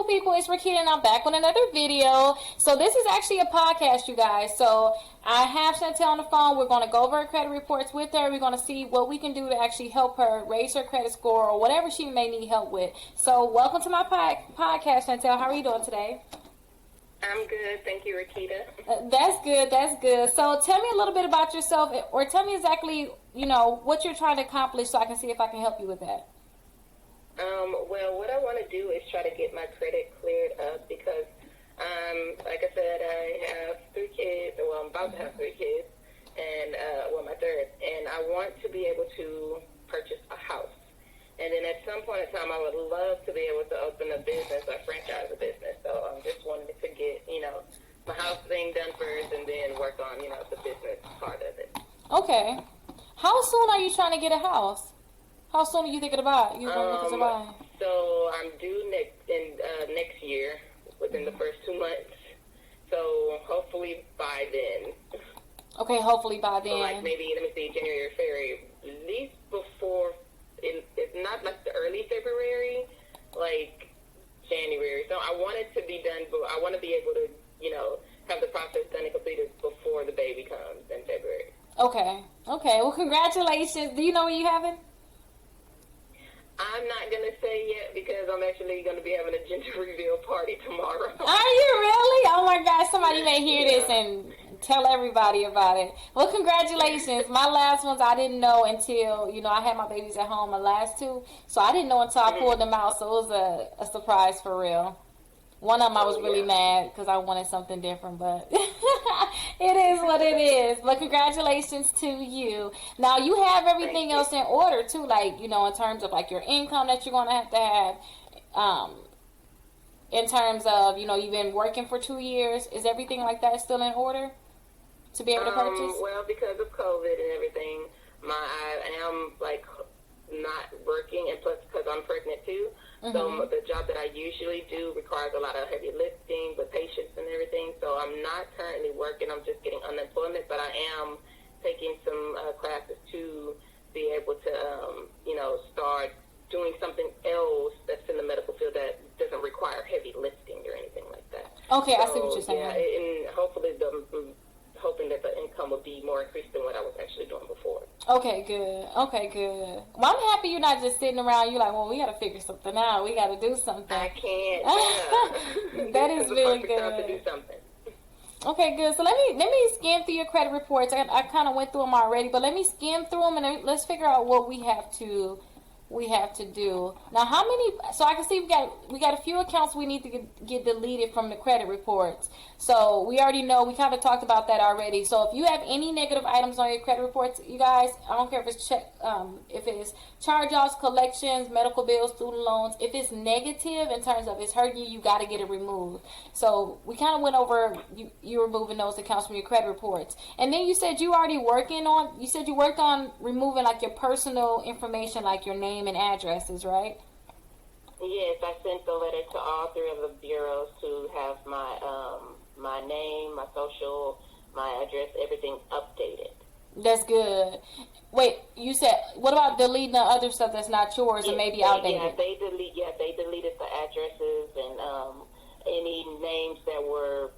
people, it's Rickita and I'm back with another video. So this is actually a podcast, you guys. So I have Chantel on the phone. We're going to go over her credit reports with her. We're going to see what we can do to actually help her raise her credit score or whatever she may need help with. So welcome to my podcast, Chantel. How are you doing today? I'm good. Thank you, Rickita. That's good. That's good. So tell me a little bit about yourself, or tell me exactly, what you're trying to accomplish so I can see if I can help you with that. Well, what I want to do is try to get my credit cleared up because, like I said, I have 3 kids. Well, I'm about to have 3 kids, and my third. And I want to be able to purchase a house. And then at some point in time, I would love to be able to open a business or franchise a business. So I'm just wanting to get, my house thing done first and then work on, the business part of it. Okay. How soon are you trying to get a house? How soon are you thinking about you looking to buy? So I'm due next year, within the first 2 months. So hopefully by then. Okay, hopefully by then. So like maybe, January or February, at least before, it's not like the early February, like January. So I want it to be done, but I want to be able to, have the process done and completed before the baby comes in February. Okay. Well, congratulations. Do you know where you have it? I'm not going to say yet because I'm actually going to be having a gender reveal party tomorrow. Are you really? Oh, my gosh. Somebody may hear this and tell everybody about it. Well, congratulations. My last ones I didn't know until, I had my babies at home, my last 2. So I didn't know until I pulled them out. So it was a surprise for real. One of them I was really mad because I wanted something different, but it is what it is. But congratulations to you. Now, you have everything else in order, too, like, in terms of, like, your income that you're going to have, in terms of, you've been working for 2 years. Is everything like that still in order to be able to purchase? Well, because of COVID and everything, I am, like, not working, and plus because I'm pregnant, too. Mm-hmm. So the job that I usually do requires a lot of heavy lifting with patients and everything. So I'm not currently working. I'm just getting unemployment, but I am taking some classes to be able to, start doing something else that's in the medical field that doesn't require heavy lifting or anything like that. Okay, so, I see what you're saying. Yeah, and hopefully I'm hoping that the income will be more increased than what I was actually doing before. Okay, good. Well, I'm happy you're not just sitting around. You're like, well, we got to figure something out. We got to do something. I can't. Yeah. That is really good. Time to do something. Okay, good. So let me scan through your credit reports. I kind of went through them already, but let me scan through them and let's figure out what we have to do. Now, how many? So I can see we got a few accounts we need to get deleted from the credit reports. So we already know, we kind of talked about that already. So if you have any negative items on your credit reports, you guys, I don't care if it's if it's charge-offs, collections, medical bills, student loans. If it's negative in terms of it's hurting you, you got to get it removed. So we kind of went over you removing those accounts from your credit reports. And then you said you worked on removing like your personal information, like your name and addresses, right? Yes, I sent the letter to all 3 of the bureaus to have my name, my social, my address, everything updated. That's good. Wait, you said, what about deleting the other stuff that's not yours and maybe outdated? Yeah, they deleted the addresses and any names that were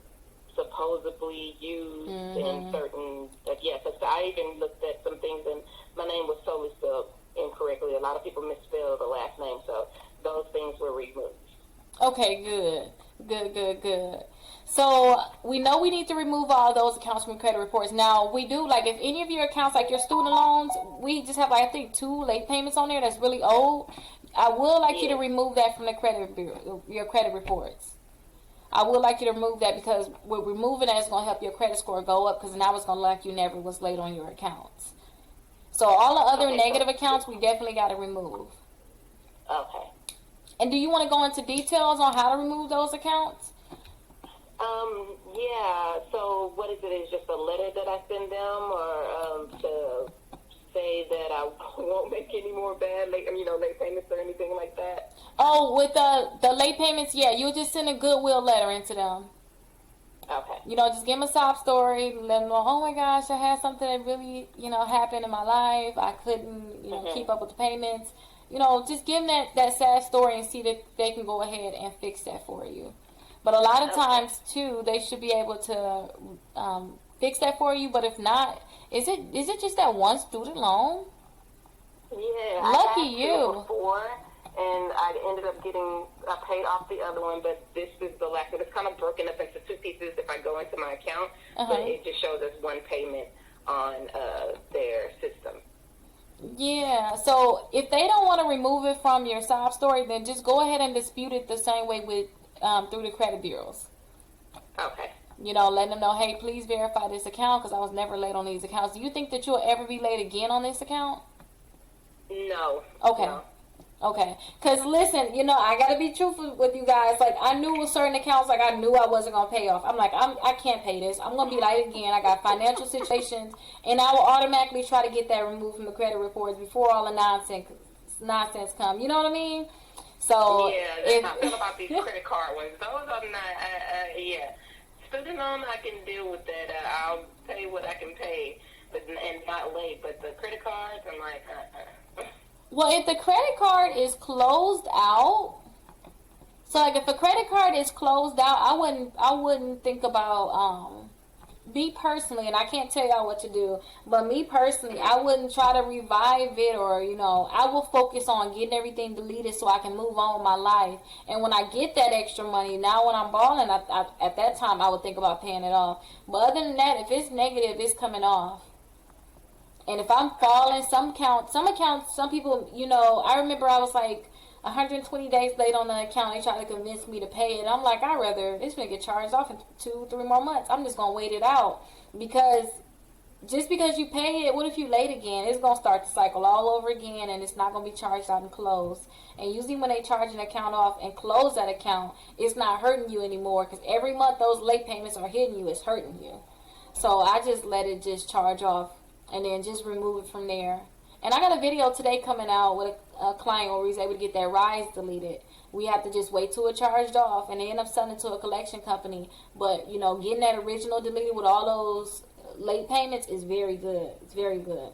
supposedly used in certain. Because I even looked at some things and my name was totally spelled incorrectly. A lot of people misspelled the last name, so those things were removed. Okay, good. So we know we need to remove all those accounts from credit reports. Now we do, like, if any of your accounts, like your student loans, we just have, like, I think 2 late payments on there that's really old. I would like you to remove that from your credit reports. I would like you to remove that because with removing that, it's going to help your credit score go up because now it's going to look like you never was late on your accounts. So all the other negative accounts, we definitely got to remove. Okay. And do you want to go into details on how to remove those accounts? Yeah. So what is it? Is just a letter that I send them, or to say that I won't make any more bad late payments or anything like that? Oh, with the late payments, yeah, you'll just send a goodwill letter into them. Okay. Just give them a sob story. Let them know, oh my gosh, I had something that really, happened in my life. I couldn't, keep up with the payments. just give them that sad story and see that they can go ahead and fix that for you. But a lot of times too, they should be able to fix that for you. But if not, is it just that one student loan? Yeah, Lucky I had you. before, and I ended up getting paid off the other one, but this is the last one. It's kind of broken up into two pieces if I go into my account, but it just shows us one payment on their system. Yeah, so if they don't want to remove it from your sob story, then just go ahead and dispute it the same way with through the credit bureaus. Okay. Letting them know, hey, please verify this account because I was never late on these accounts. Do you think that you'll ever be late again on this account? No. Okay. No. Okay. Because, listen, I got to be truthful with you guys. Like, I knew with certain accounts, like, I knew I wasn't going to pay off. I'm like, I can't pay this. I'm going to be late again. I got financial situations. And I will automatically try to get that removed from the credit reports before all the nonsense come. You know what I mean? So, yeah, that's how I feel about these credit card ones. Those are not, yeah. Student loan, I can deal with that. I'll pay what I can pay, and not late. But the credit cards, I'm like, Well, if the credit card is closed out, so like if a credit card is closed out, I wouldn't think about me personally, and I can't tell y'all what to do, but me personally, I wouldn't try to revive it, or I will focus on getting everything deleted so I can move on with my life. And when I get that extra money, now when I'm balling, at that time I would think about paying it off. But other than that, if it's negative, it's coming off. And if I'm falling, some accounts, some people, I remember I was like 120 days late on the account. They tried to convince me to pay it. I'm like, it's going to get charged off in 2-3 more months. I'm just going to wait it out. Because just because you pay it, what if you late again? It's going to start the cycle all over again, and it's not going to be charged out and closed. And usually when they charge an account off and close that account, it's not hurting you anymore. Because every month those late payments are hitting you. It's hurting you. So I just let it just charge off. And then just remove it from there. And I got a video today coming out with a client where we was able to get that rise deleted. We have to just wait till it charged off, and they end up selling it to a collection company. But, getting that original deleted with all those late payments is very good. It's very good.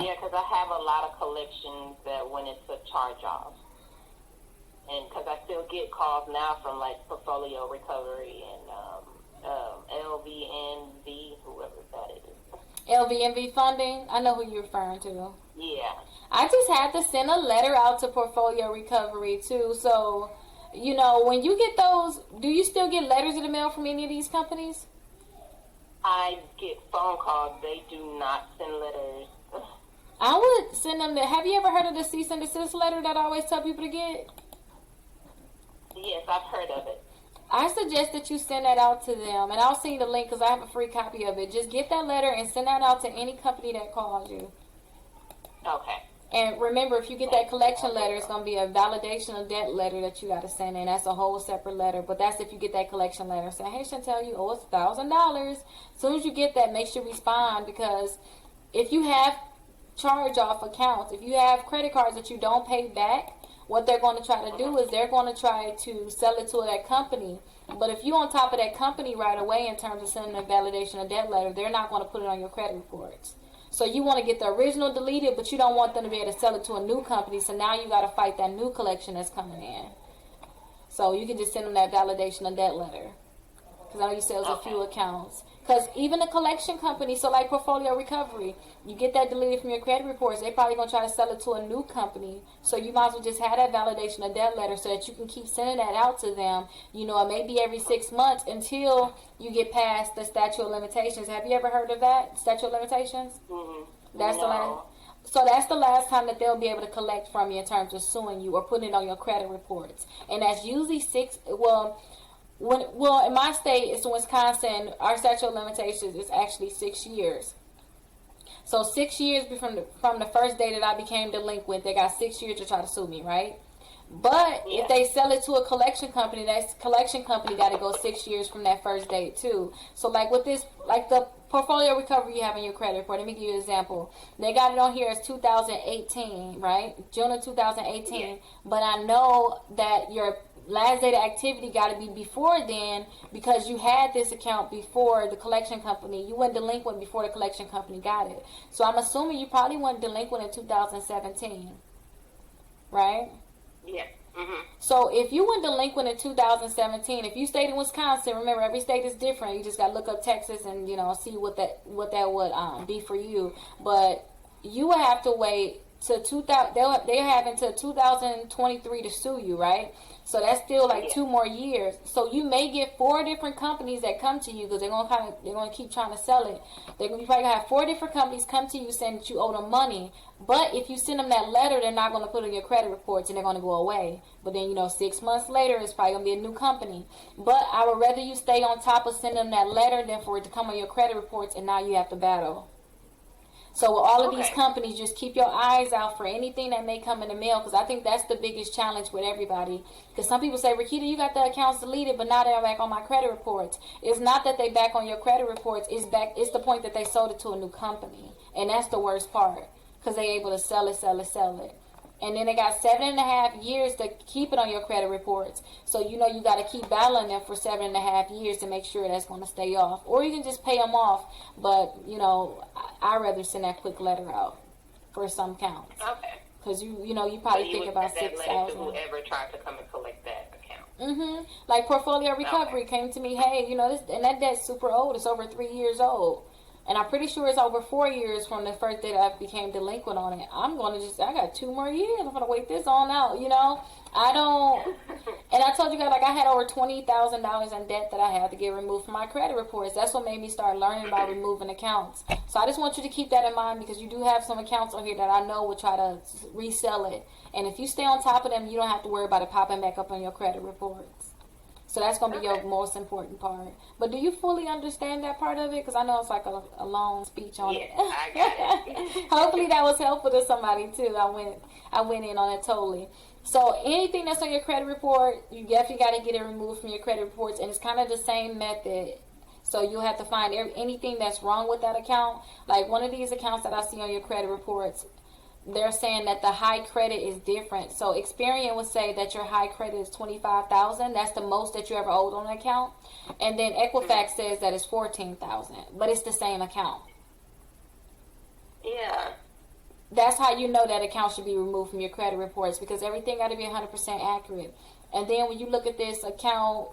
yeah, because I have a lot of collections that when it's a charge off. And because I still get calls now from like Portfolio Recovery and LVNV, whoever that is. LVMV funding, I know who you're referring to. Yeah. I just had to send a letter out to Portfolio Recovery too. So, when you get those, do you still get letters in the mail from any of these companies? I get phone calls. They do not send letters. I would send them have you ever heard of the cease and desist letter that I always tell people to get? Yes, I've heard of it. I suggest that you send that out to them, and I'll send you the link because I have a free copy of it. Just get that letter and send that out to any company that calls you. Okay. And remember, if you get that collection letter, it's going to be a validation of debt letter that you got to send in. That's a whole separate letter, but that's if you get that collection letter. Say, hey, Chantel, you owe us $1,000. As soon as you get that, make sure you respond, because if you have charge-off accounts, if you have credit cards that you don't pay back, what they're going to try to do is they're going to try to sell it to that company. But if you're on top of that company right away in terms of sending a validation of debt letter, they're not going to put it on your credit reports. So you want to get the original deleted, but you don't want them to be able to sell it to a new company. So now you got to fight that new collection that's coming in. So you can just send them that validation of debt letter. Because I know you said it was a few accounts. Because even the collection company, so like Portfolio Recovery, you get that deleted from your credit reports, they're probably going to try to sell it to a new company. So you might as well just have that validation of debt letter so that you can keep sending that out to them. It may be every 6 months until you get past the statute of limitations. Have you ever heard of that, statute of limitations? Mm-hmm. That's the last. So that's the last time that they'll be able to collect from you in terms of suing you or putting it on your credit reports. And that's usually in my state, it's in Wisconsin, our statute of limitations is actually 6 years. So 6 years from the first day that I became delinquent, they got 6 years to try to sue me, right? But if they sell it to a collection company, that collection company got to go 6 years from that first date too. So like with this, like the Portfolio Recovery you have in your credit report, let me give you an example. They got it on here as 2018, right? June of 2018. Yeah. But I know that your last date of activity got to be before then, because you had this account before the collection company. You went delinquent before the collection company got it. So I'm assuming you probably went delinquent in 2017. right? Yeah. So if you went delinquent in 2017, if you stayed in Wisconsin, remember every state is different. You just got to look up Texas and see what that would be for you. But you would have to wait to 2000. They have until 2023 to sue you, right? So that's still like 2 more years. So you may get 4 different companies that come to you because they're gonna keep trying to sell it. You probably have 4 different companies come to you saying that you owe them money. But if you send them that letter, they're not going to put it in your credit reports and they're going to go away. But then 6 months later, it's probably going to be a new company. But I would rather you stay on top of sending them that letter than for it to come on your credit reports and now you have to battle. So with all of these companies, just keep your eyes out for anything that may come in the mail, because I think that's the biggest challenge with everybody. Because some people say, Rickita, you got the accounts deleted, but now they're back on my credit reports. It's not that they back on your credit reports. It's the point that they sold it to a new company. And that's the worst part, because they're able to sell it. And then they got 7.5 years to keep it on your credit reports. So you got to keep battling them for 7.5 years to make sure that's going to stay off. Or you can just pay them off. But I'd rather send that quick letter out for some counts. Okay. Because you probably think about 6,000. Whoever tried to come and collect that account. Like Portfolio Recovery came to me, hey, this, and that debt's super old. It's over 3 years old. And I'm pretty sure it's over 4 years from the first day that I became delinquent on it. I got 2 more years. I'm going to wait this on out, I don't, and I told you guys, like, I had over $20,000 in debt that I had to get removed from my credit reports. That's what made me start learning about removing accounts. So I just want you to keep that in mind, because you do have some accounts on here that I know will try to resell it. And if you stay on top of them, you don't have to worry about it popping back up on your credit reports. So that's going to be your most important part. But do you fully understand that part of it? Because I know it's like a long speech on it. I got it. Hopefully that was helpful to somebody too. I went in on it totally. So anything that's on your credit report, you definitely got to get it removed from your credit reports. And it's kind of the same method. So you'll have to find anything that's wrong with that account. Like one of these accounts that I see on your credit reports, they're saying that the high credit is different. So Experian would say that your high credit is $25,000. That's the most that you ever owed on an account. And then Equifax says that it's $14,000, but it's the same account. Yeah. That's how you know that account should be removed from your credit reports, because everything got to be 100% accurate. And then when you look at this account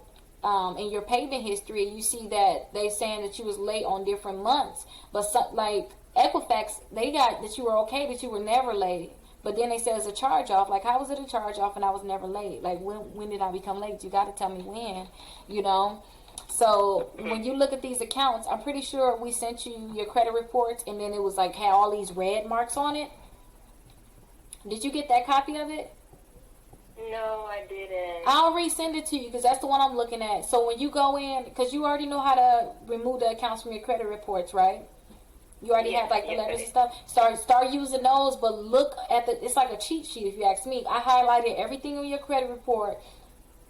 in your payment history, you see that they saying that you was late on different months, but like Equifax, they got that you were okay, that you were never late. But then they said it's a charge off. Like, how was it a charge off and I was never late? Like, when did I become late? You got to tell me when, So when you look at these accounts, I'm pretty sure we sent you your credit reports, and then it was like had all these red marks on it. Did you get that copy of it? No, I didn't. I'll resend it to you, because that's the one I'm looking at. So when you go in, because you already know how to remove the accounts from your credit reports, right? You already have like the letters and stuff. Start using those, but look at it's like a cheat sheet if you ask me. I highlighted everything on your credit report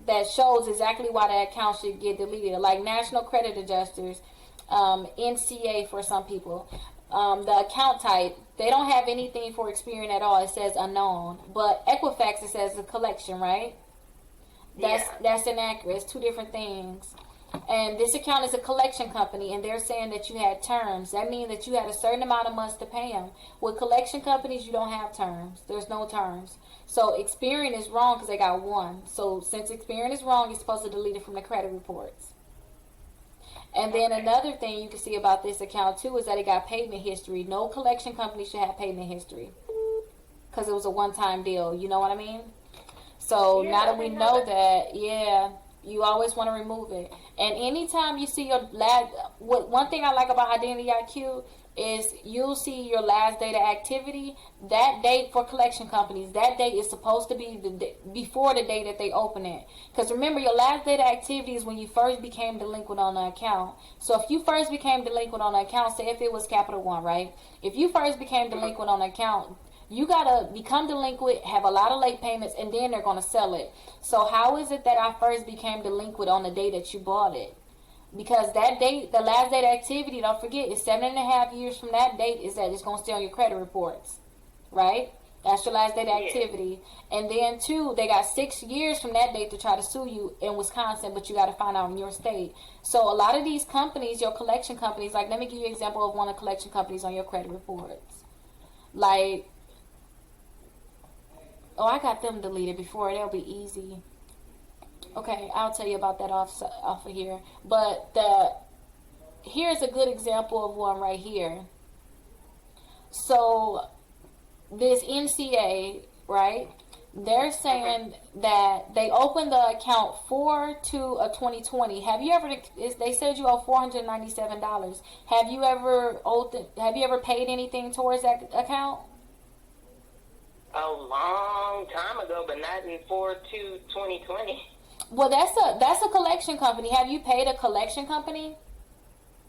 that shows exactly why that account should get deleted. Like National Credit Adjusters, NCA for some people. The account type, they don't have anything for Experian at all. It says unknown. But Equifax, it says a collection, right? That's inaccurate. It's 2 different things. And this account is a collection company, and they're saying that you had terms. That means that you had a certain amount of months to pay them. With collection companies, you don't have terms. There's no terms. So Experian is wrong because they got 1. So since Experian is wrong, you're supposed to delete it from the credit reports. And then another thing you can see about this account too is that it got payment history. No collection company should have payment history, because it was a one-time deal. You know what I mean? So now that we know that, you always want to remove it. And anytime you see your one thing I like about Identity IQ is you'll see your last date of activity. That date for collection companies, that date is supposed to be before the day that they open it. Because remember, your last date of activity is when you first became delinquent on the account. So if you first became delinquent on the account, say if it was Capital One, right? If you first became delinquent on the account, you got to become delinquent, have a lot of late payments, and then they're going to sell it. So how is it that I first became delinquent on the day that you bought it? Because that date, the last date of activity, don't forget, is 7.5 years from that date is that it's going to stay on your credit reports, right? That's your last date of activity. And then, 2, they got 6 years from that date to try to sue you in Wisconsin, but you got to find out in your state. So a lot of these companies, your collection companies, like, let me give you an example of one of the collection companies on your credit reports. Like, Oh, I got them deleted before. That'll be easy. Okay, I'll tell you about that off of here. But here's a good example of one right here. So this NCA, right? They're saying that they opened the account 4/2/2020. Have you ever? They said you owe $497. Have you ever paid anything towards that account? A long time ago, but not in 4/2/2020. Well, that's a collection company. Have you paid a collection company?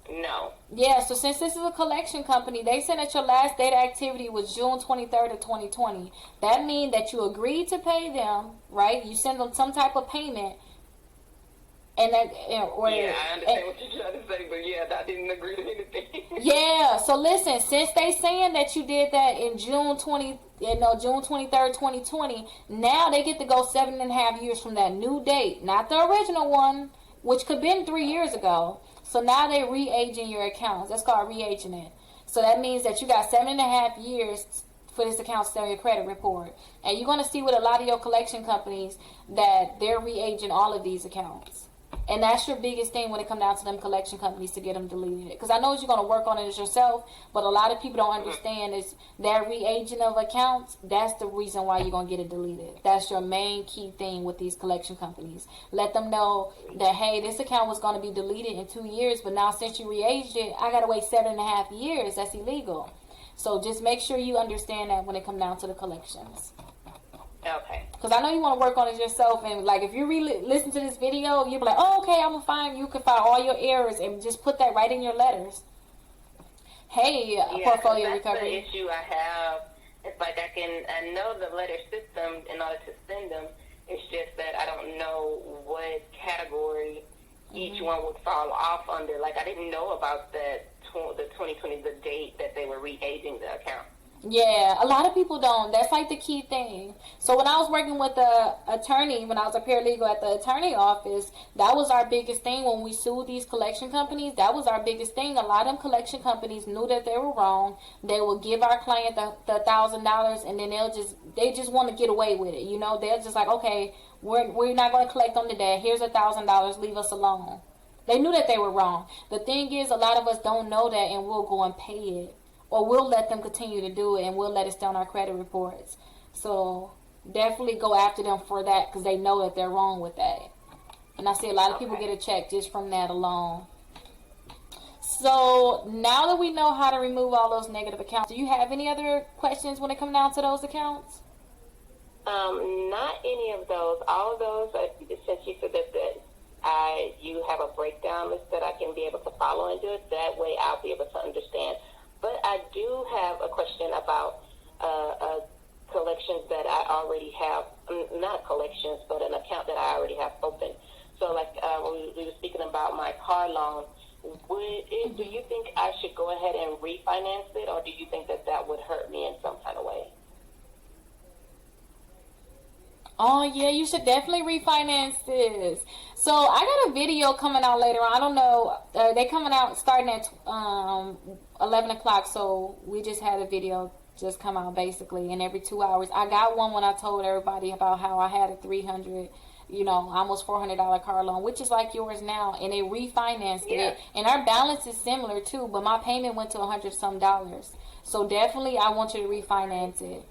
No. Yeah, so since this is a collection company, they said that your last data activity was June 23rd of 2020. That means that you agreed to pay them, right? You send them some type of payment. And that, or, yeah, I understand what you're trying to say, but yeah, I didn't agree to anything. Yeah, so listen, since they saying that you did that in June 23rd, 2020, now they get to go 7.5 years from that new date, not the original one, which could have been 3 years ago. So now they're re-aging your accounts. That's called re-aging it. So that means that you got 7.5 years for this account to stay on your credit report. And you're going to see with a lot of your collection companies that they're re-aging all of these accounts. And that's your biggest thing when it comes down to them collection companies to get them deleted. Because I know you're going to work on it yourself, but a lot of people don't understand is that re-aging of accounts, that's the reason why you're going to get it deleted. That's your main key thing with these collection companies. Let them know that, hey, this account was going to be deleted in 2 years, but now since you re-aged it, I got to wait 7.5 years. That's illegal. So just make sure you understand that when it comes down to the collections. Okay. Because I know you want to work on it yourself, and like if you listen to this video, you'll be like, oh, okay, I'm gonna find you can find all your errors and just put that right in your letters. Hey, portfolio that's recovery. The issue I have. It's like I know the letter system in order to send them. It's just that I don't know what category each one would fall off under. Like I didn't know about the 2020, the date that they were re-aging the account. Yeah, a lot of people don't. That's like the key thing. So when I was working with the attorney, when I was a paralegal at the attorney office, that was our biggest thing when we sued these collection companies. That was our biggest thing. A lot of them collection companies knew that they were wrong. They would give our client the $1,000, and then they just want to get away with it. You know, they're just like, okay, we're not going to collect on today. Here's $1,000. Leave us alone. They knew that they were wrong. The thing is, a lot of us don't know that, and we'll go and pay it. Or we'll let them continue to do it, and we'll let it stay on our credit reports. So definitely go after them for that because they know that they're wrong with that. And I see a lot of people get a check just from that alone. So now that we know how to remove all those negative accounts, do you have any other questions when it comes down to those accounts? Not any of those. All of those, since you said that you have a breakdown list that I can be able to follow and do it, that way I'll be able to understand. But I do have a question about collections that I already have, not collections, but an account that I already have open. So like when we were speaking about my car loan, do you think I should go ahead and refinance it, or do you think that would hurt me in some kind of way? Oh, yeah, you should definitely refinance this. So I got a video coming out later on. I don't know. They coming out starting at 11 o'clock. So we just had a video just come out basically. And every 2 hours. I got one when I told everybody about how I had a $300, almost $400 car loan, which is like yours now. And they refinanced it. And our balance is similar too. But my payment went to $100 some. So definitely I want you to refinance it.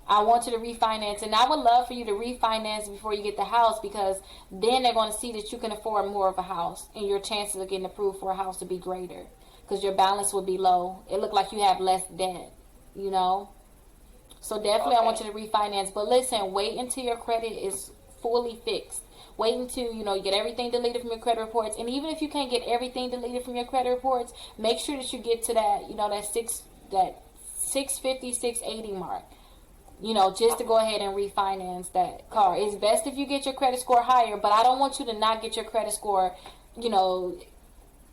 I want you to refinance, and I would love for you to refinance before you get the house, because then they're going to see that you can afford more of a house, and your chances of getting approved for a house will be greater, because your balance will be low. It look like you have less debt, So definitely I want you to refinance. But listen, wait until your credit is fully fixed. Wait until, you get everything deleted from your credit reports. And even if you can't get everything deleted from your credit reports, make sure that you get to that, that 650, 680 mark. Just to go ahead and refinance that car. It's best if you get your credit score higher, but I don't want you to not get your credit score,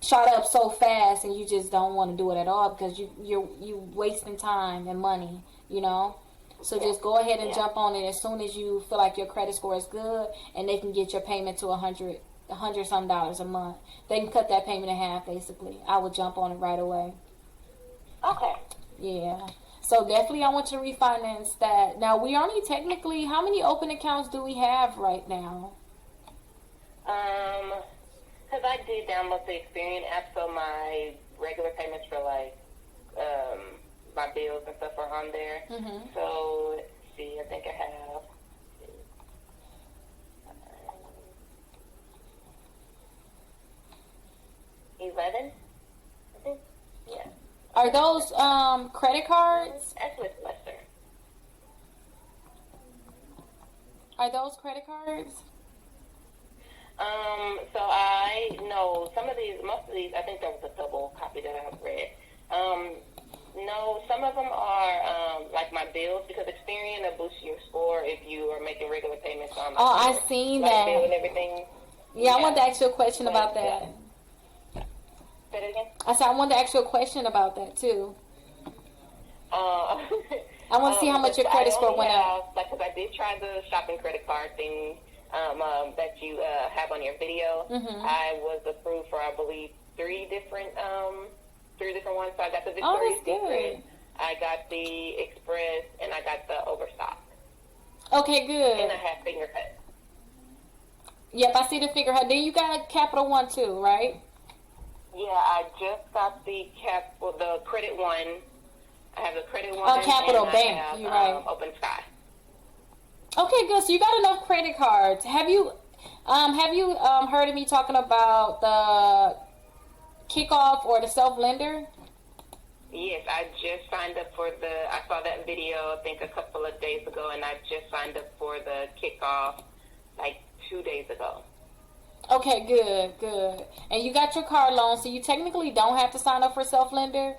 shot up so fast and you just don't want to do it at all, because you're wasting time and money, So just go ahead and jump on it as soon as you feel like your credit score is good and they can get your payment to $100 some a month. They can cut that payment in half, basically. I would jump on it right away. Okay. Yeah. So definitely I want you to refinance that. Now we only technically, how many open accounts do we have right now? Because I did download the Experian app, so my regular payments for like my bills and stuff are on there. Mm-hmm. So let's see, I think I have 11. I think, yeah. Are those credit cards? Actually, it's lesser. Are those credit cards? So I know some of these, most of these, I think that was a double copy that I have read. No, some of them are like my bills, because Experian will boost your score if you are making regular payments on. Oh, I seen that. Bill and everything. Yeah, I wanted to ask you a question about that. Say that again. I said I wanted to ask you a question about that too. I want to see how much your credit score went up. Like, because I did try the shopping credit card thing that you have on your video. Mm-hmm. I was approved for, I believe, three different ones. So I got the Oh, Victoria's that's good. Secret, I got the Express, and I got the Overstock. Okay, good. And I have Fingercut. Yep, I see the figurehead. Then you got Capital One too, right? Yeah, I just got the credit one. I have the credit one. Capital and Bank. I have, You're right. Open Sky. Okay, good. So you got enough credit cards. Have you heard of me talking about the kickoff or the self lender? Yes, I just signed up for I saw that video, I think, a couple of days ago, and I just signed up for the kickoff like 2 days ago. Okay, good. And you got your car loan, so you technically don't have to sign up for self lender.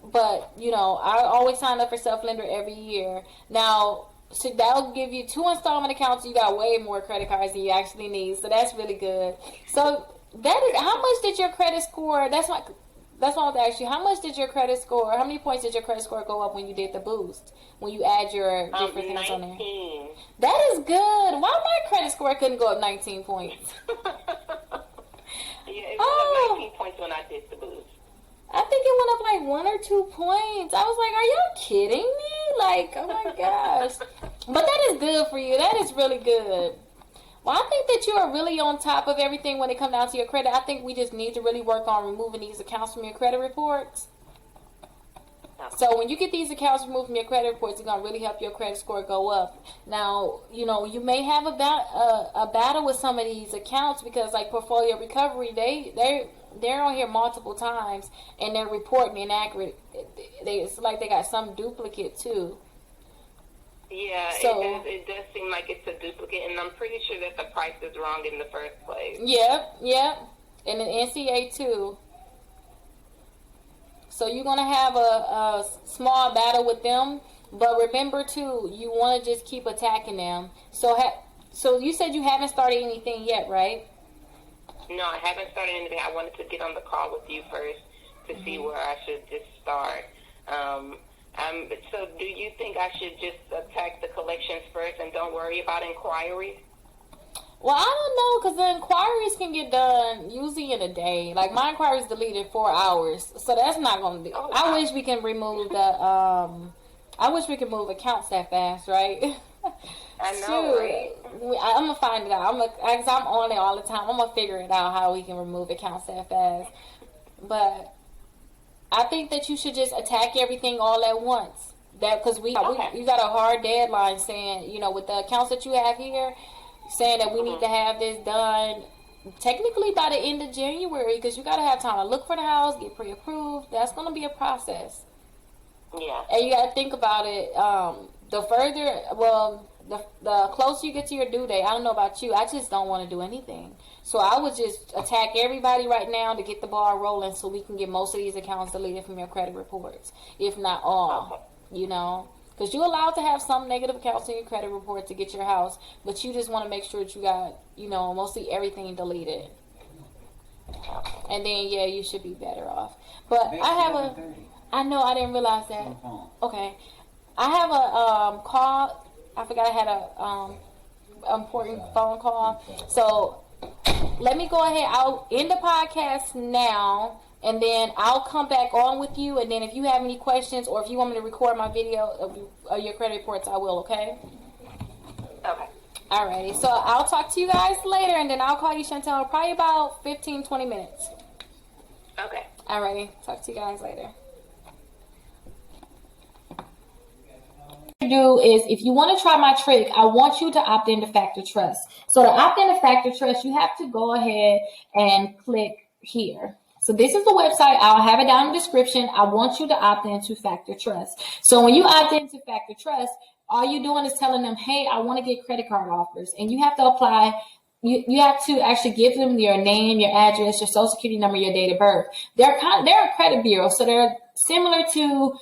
But, I always sign up for self lender every year. Now, so that'll give you 2 installment accounts. You got way more credit cards than you actually need. So that's really good. So that is, how much did your credit score, that's what I want to ask you. How much did your credit score, how many points did your credit score go up when you did the boost? When you add your different things 19. on there? That is good. Why my credit score couldn't go up 19 points? Yeah, it was 19 points when I did the boost. I think it went up like 1 or 2 points. I was like, are you kidding me? Like, oh my gosh. But that is good for you. That is really good. Well, I think that you are really on top of everything when it comes down to your credit. I think we just need to really work on removing these accounts from your credit reports. So when you get these accounts removed from your credit reports, it's going to really help your credit score go up. Now, you may have a battle with some of these accounts because, like, Portfolio Recovery, they're on here multiple times and they're reporting inaccurate. It's like they got some duplicate too. Yeah, So, it does seem like it's a duplicate, and I'm pretty sure that the price is wrong in the first place. Yep, and the NCA too. So you're gonna have a small battle with them, but remember too, you want to just keep attacking them. So you said you haven't started anything yet, right? No, I haven't started anything. I wanted to get on the call with you first to see where I should just start. So do you think I should just attack the collections first and don't worry about inquiries? Well, I don't know, because the inquiries can get done usually in a day. Like, my inquiries deleted in 4 hours, so that's not going to be... Oh, wow. I wish we can remove move accounts that fast, right? I know, right? I'm going to find it out. I'm on it all the time. I'm going to figure it out how we can remove accounts that fast. But I think that you should just attack everything all at once. Because you got a hard deadline saying, with the accounts that you have here, saying that we need to have this done technically by the end of January, because you got to have time to look for the house, get pre-approved. That's going to be a process. Yeah. And you got to think about it. The closer you get to your due date, I don't know about you, I just don't want to do anything. So I would just attack everybody right now to get the ball rolling so we can get most of these accounts deleted from your credit reports, if not all, Because you're allowed to have some negative accounts in your credit report to get your house, but you just want to make sure that you got, mostly everything deleted. And then, you should be better off. But I know, I didn't realize that. Okay. I have a call. I forgot I had a important phone call. So let me go ahead. I'll end the podcast now. and then I'll come back on with you. And then if you have any questions or if you want me to record my video of your credit reports, I will. Okay. Okay. Alrighty. So I'll talk to you guys later, and then I'll call you, Chantel, probably about 15-20 minutes. Okay. Alrighty. Talk to you guys later. Do is if you want to try my trick, I want you to opt into Factor Trust. So to opt into Factor Trust, you have to go ahead and click here. So this is the website. I'll have it down in the description. I want you to opt into Factor Trust. So when you opt into Factor Trust, all you're doing is telling them, hey, I want to get credit card offers. And you have to apply. You have to actually give them your name, your address, your social security number, your date of birth. They're a credit bureau, so they're similar to,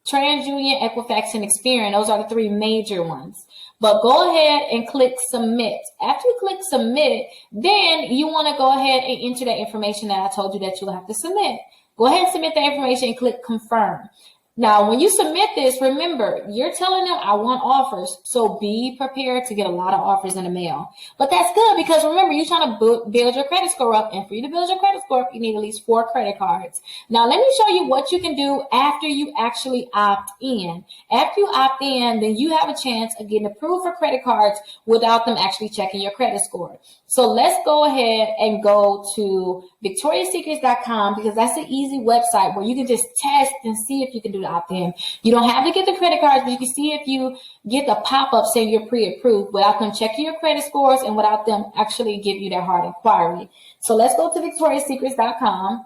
TransUnion, Equifax, and Experian. Those are the three major ones. But go ahead and click submit. After you click submit, then you want to go ahead and enter that information that I told you that you'll have to submit. Go ahead and submit the information and click confirm. Now, when you submit this, remember, you're telling them I want offers, so be prepared to get a lot of offers in the mail. But that's good because remember, you're trying to build your credit score up, and for you to build your credit score up, you need at least 4 credit cards. Now, let me show you what you can do after you actually opt in. After you opt in, then you have a chance of getting approved for credit cards without them actually checking your credit score. So let's go ahead and go to victoriassecrets.com because that's an easy website where you can just test and see if you can do the opt-in. You don't have to get the credit cards, but you can see if you get the pop-up saying you're pre-approved without them checking your credit scores and without them actually give you that hard inquiry. So let's go to victoriassecrets.com.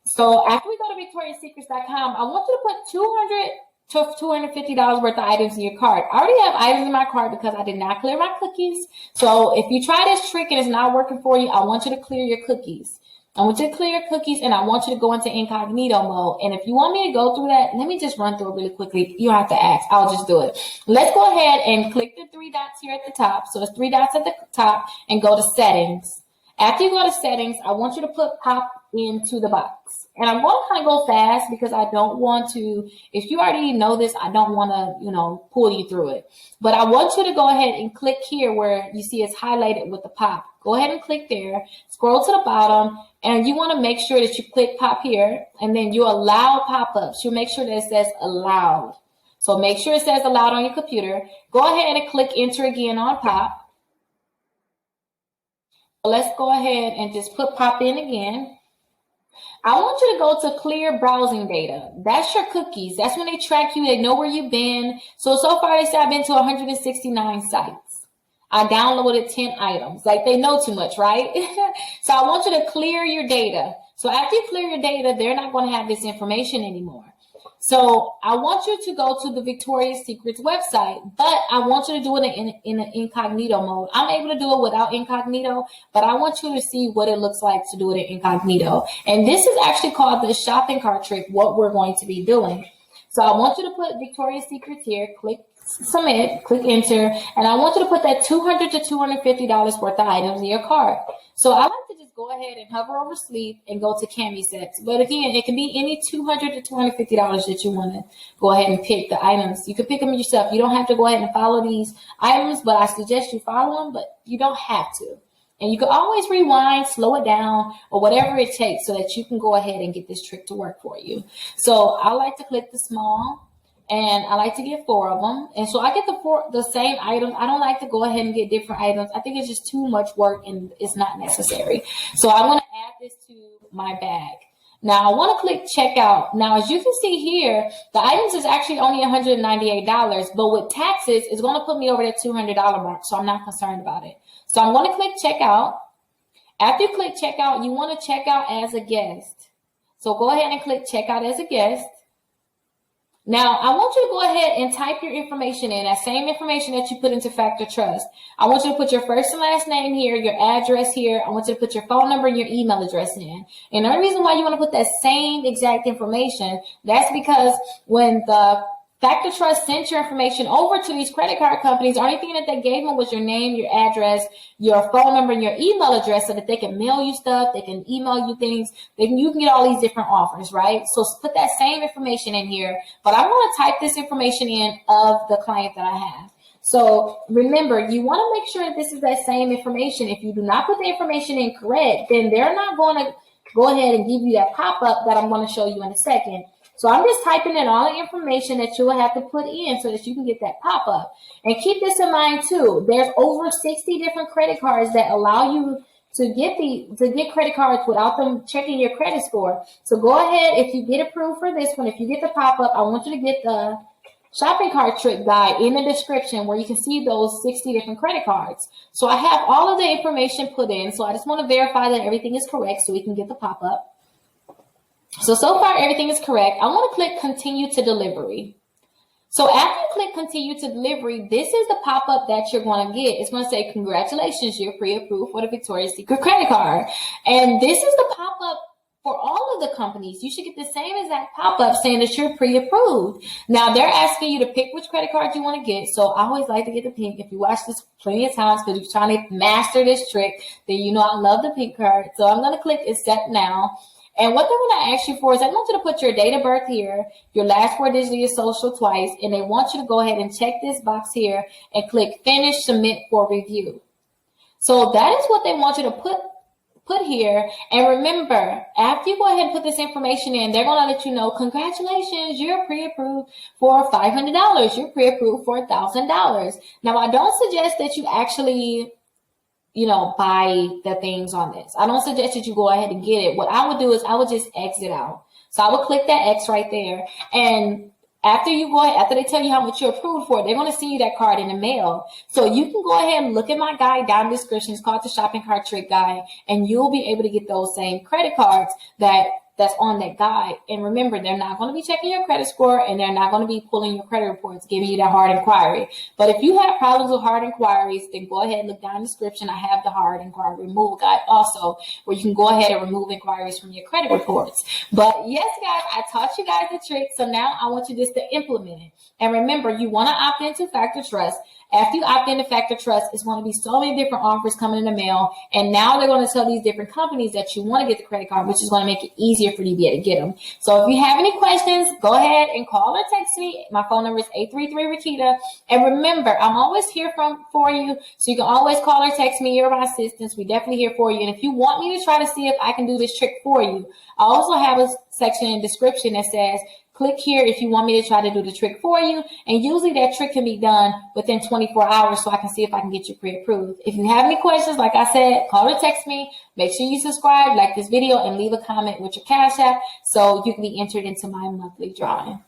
So after we go to victoriassecrets.com, I want you to put $250 worth of items in your cart. I already have items in my cart because I did not clear my cookies. So if you try this trick and it's not working for you, I want you to clear your cookies. I want you to clear your cookies and I want you to go into incognito mode. And if you want me to go through that, let me just run through it really quickly. You don't have to ask. I'll just do it. Let's go ahead and click the 3 dots here at the top. So there's 3 dots at the top and go to settings. After you go to settings, I want you to put pop into the box. And I'm going to kind of go fast because I don't want to, if you already know this, I don't want to, pull you through it. But I want you to go ahead and click here where you see it's highlighted with the pop. Go ahead and click there, scroll to the bottom, and you want to make sure that you click pop here, and then you allow pop-ups. You make sure that it says allowed. So make sure it says allowed on your computer. Go ahead and click enter again on pop. Let's go ahead and just put pop in again. I want you to go to clear browsing data. That's your cookies. That's when they track you. They know where you've been. So far they say I've been to 169 sites. I downloaded 10 items. Like they know too much, right? So I want you to clear your data. So after you clear your data, they're not going to have this information anymore. So I want you to go to the Victoria's Secrets website, but I want you to do it in an incognito mode. I'm able to do it without incognito, but I want you to see what it looks like to do it in incognito. And this is actually called the shopping cart trick, what we're going to be doing. So I want you to put Victoria's Secrets here, click submit, click enter, and I want you to put that $200 to $250 worth of items in your cart. So I like to just go ahead and hover over sleep and go to Cami sets. But again, it can be any $200 to $250 that you want to go ahead and pick the items. You can pick them yourself. You don't have to go ahead and follow these items, but I suggest you follow them, but you don't have to. And you can always rewind, slow it down, or whatever it takes so that you can go ahead and get this trick to work for you. So I like to click the small. And I like to get 4 of them. And so I get the same items. I don't like to go ahead and get different items. I think it's just too much work and it's not necessary. So I want to add this to my bag. Now I want to click checkout. Now, as you can see here, the items is actually only $198, but with taxes, it's going to put me over that $200 mark. So I'm not concerned about it. So I'm going to click checkout. After you click checkout, you want to check out as a guest. So go ahead and click checkout as a guest. Now, I want you to go ahead and type your information in, that same information that you put into Factor Trust. I want you to put your first and last name here, your address here. I want you to put your phone number and your email address in. And the only reason why you want to put that same exact information, that's because when the Factor Trust sent your information over to these credit card companies, the only thing that they gave them was your name, your address, your phone number, and your email address so that they can mail you stuff, they can email you things, you can get all these different offers, right? So put that same information in here, but I'm going to type this information in of the client that I have. So remember, you want to make sure that this is that same information. If you do not put the information in correct, then they're not going to go ahead and give you that pop-up that I'm going to show you in a second. So I'm just typing in all the information that you will have to put in so that you can get that pop-up. And keep this in mind too. There's over 60 different credit cards that allow you to get credit cards without them checking your credit score. So go ahead, if you get approved for this one, if you get the pop-up, I want you to get the shopping cart trick guide in the description where you can see those 60 different credit cards. So I have all of the information put in. So I just want to verify that everything is correct so we can get the pop-up. So far everything is correct. I want to click continue to delivery. So after you click continue to delivery, this is the pop-up that you're going to get. It's going to say, congratulations, you're pre-approved for the Victoria's Secret credit card. And this is the pop-up for all of the companies. You should get the same exact pop-up saying that you're pre-approved. Now, they're asking you to pick which credit card you want to get. So I always like to get the pink. If you watch this plenty of times because you're trying to master this trick, then you know I love the pink card. So I'm going to click accept now. And what they're going to ask you for is they want you to put your date of birth here, your last 4 digits of your social twice, and they want you to go ahead and check this box here and click finish, submit for review. So that is what they want you to put here. And remember, after you go ahead and put this information in, they're going to let you know, congratulations, you're pre-approved for $500. You're pre-approved for $1,000. Now, I don't suggest that you actually buy the things on this. I don't suggest that you go ahead and get it. What I would do is I would just exit out. So I would click that X right there. And after they tell you how much you're approved for, they're going to send you that card in the mail. So you can go ahead and look at my guide down in the description. It's called the Shopping Cart Trick Guide. And you'll be able to get those same credit cards that's on that guide. And remember, they're not going to be checking your credit score and they're not going to be pulling your credit reports, giving you that hard inquiry. But if you have problems with hard inquiries, then go ahead and look down in the description. I have the hard inquiry removal guide also, where you can go ahead and remove inquiries from your credit reports. But yes, guys, I taught you guys the trick. So now I want you just to implement it. And remember, you want to opt into Factor Trust. After you opt into Factor Trust, it's going to be so many different offers coming in the mail. And now they're going to tell these different companies that you want to get the credit card, which is going to make it easier for you to be able to get them. So if you have any questions, go ahead and call or text me. My phone number is 833-Rickita. And remember, I'm always here for you. So you can always call or text me. You're my assistants. We're definitely here for you. And if you want me to try to see if I can do this trick for you, I also have a section in the description that says, click here if you want me to try to do the trick for you. And usually that trick can be done within 24 hours so I can see if I can get you pre-approved. If you have any questions, like I said, call or text me. Make sure you subscribe, like this video, and leave a comment with your Cash App so you can be entered into my monthly drawing.